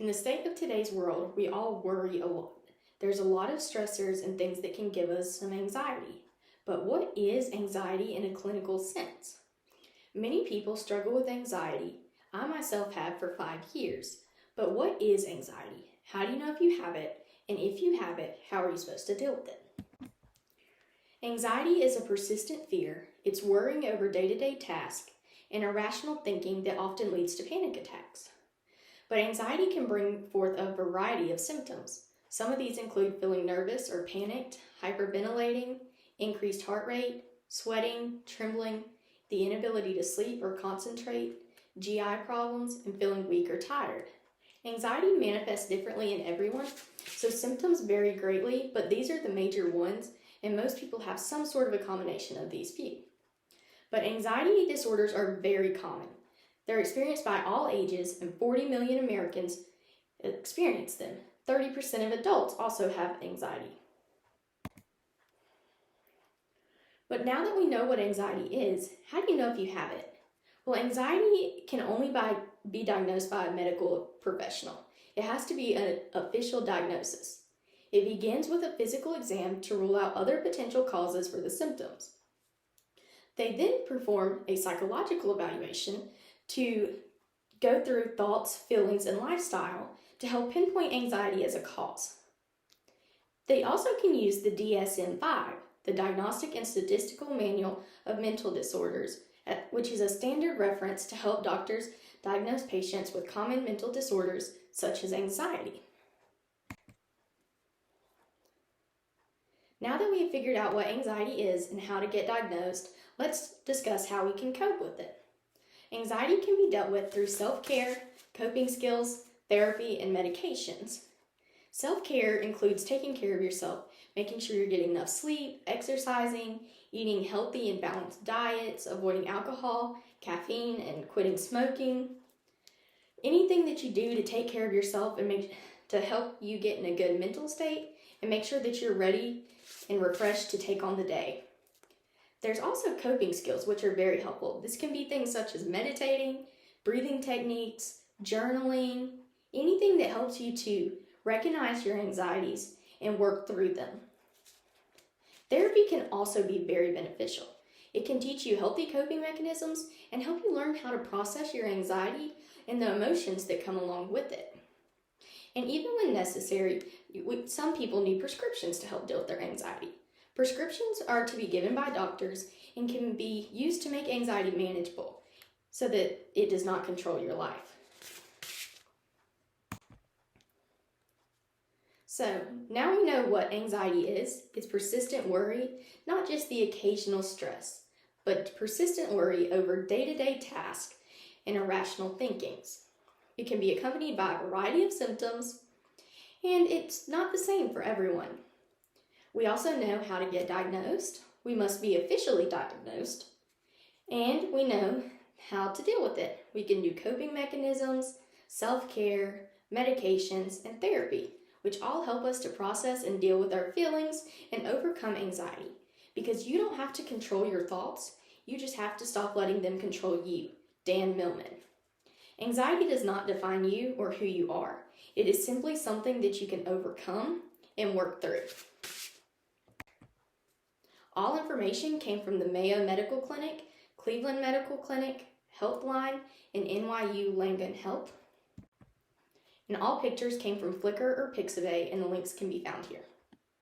In the state of today's world, we all worry a lot. There's a lot of stressors and things that can give us some anxiety. But what is anxiety in a clinical sense? Many people struggle with anxiety. I myself have for 5 years. But what is anxiety? How do you know if you have it? And if you have it, how are you supposed to deal with it? Anxiety is a persistent fear. It's worrying over day-to-day tasks and irrational thinking that often leads to panic attacks. But anxiety can bring forth a variety of symptoms. Some of these include feeling nervous or panicked, hyperventilating, increased heart rate, sweating, trembling, the inability to sleep or concentrate, GI problems, and feeling weak or tired. Anxiety manifests differently in everyone, so symptoms vary greatly, but these are the major ones, and most people have some sort of a combination of these few. But anxiety disorders are very common. They're experienced by all ages, and 40 million Americans experience them. 30% of adults also have anxiety. But now that we know what anxiety is, how do you know if you have it? Well, anxiety can only be diagnosed by a medical professional. It has to be an official diagnosis. It begins with a physical exam to rule out other potential causes for the symptoms. They then perform a psychological evaluation to go through thoughts, feelings, and lifestyle to help pinpoint anxiety as a cause. They also can use the DSM-5, the Diagnostic and Statistical Manual of Mental Disorders, which is a standard reference to help doctors diagnose patients with common mental disorders such as anxiety. Now that we have figured out what anxiety is and how to get diagnosed, let's discuss how we can cope with it. Anxiety can be dealt with through self-care, coping skills, therapy, and medications. Self-care includes taking care of yourself, making sure you're getting enough sleep, exercising, eating healthy and balanced diets, avoiding alcohol, caffeine, and quitting smoking. Anything that you do to take care of yourself and to help you get in a good mental state and make sure that you're ready and refreshed to take on the day. There's also coping skills, which are very helpful. This can be things such as meditating, breathing techniques, journaling, anything that helps you to recognize your anxieties and work through them. Therapy can also be very beneficial. It can teach you healthy coping mechanisms and help you learn how to process your anxiety and the emotions that come along with it. And even when necessary, some people need prescriptions to help deal with their anxiety. Prescriptions are to be given by doctors and can be used to make anxiety manageable so that it does not control your life. So now we know what anxiety is. It's persistent worry, not just the occasional stress, but persistent worry over day-to-day tasks and irrational thinkings. It can be accompanied by a variety of symptoms, and it's not the same for everyone. We also know how to get diagnosed. We must be officially diagnosed, and we know how to deal with it. We can do coping mechanisms, self-care, medications, and therapy, which all help us to process and deal with our feelings and overcome anxiety. Because you don't have to control your thoughts, you just have to stop letting them control you. Dan Millman. Anxiety does not define you or who you are. It is simply something that you can overcome and work through. All information came from the Mayo Medical Clinic, Cleveland Medical Clinic, Healthline, and NYU Langone Health. And all pictures came from Flickr or Pixabay, and the links can be found here.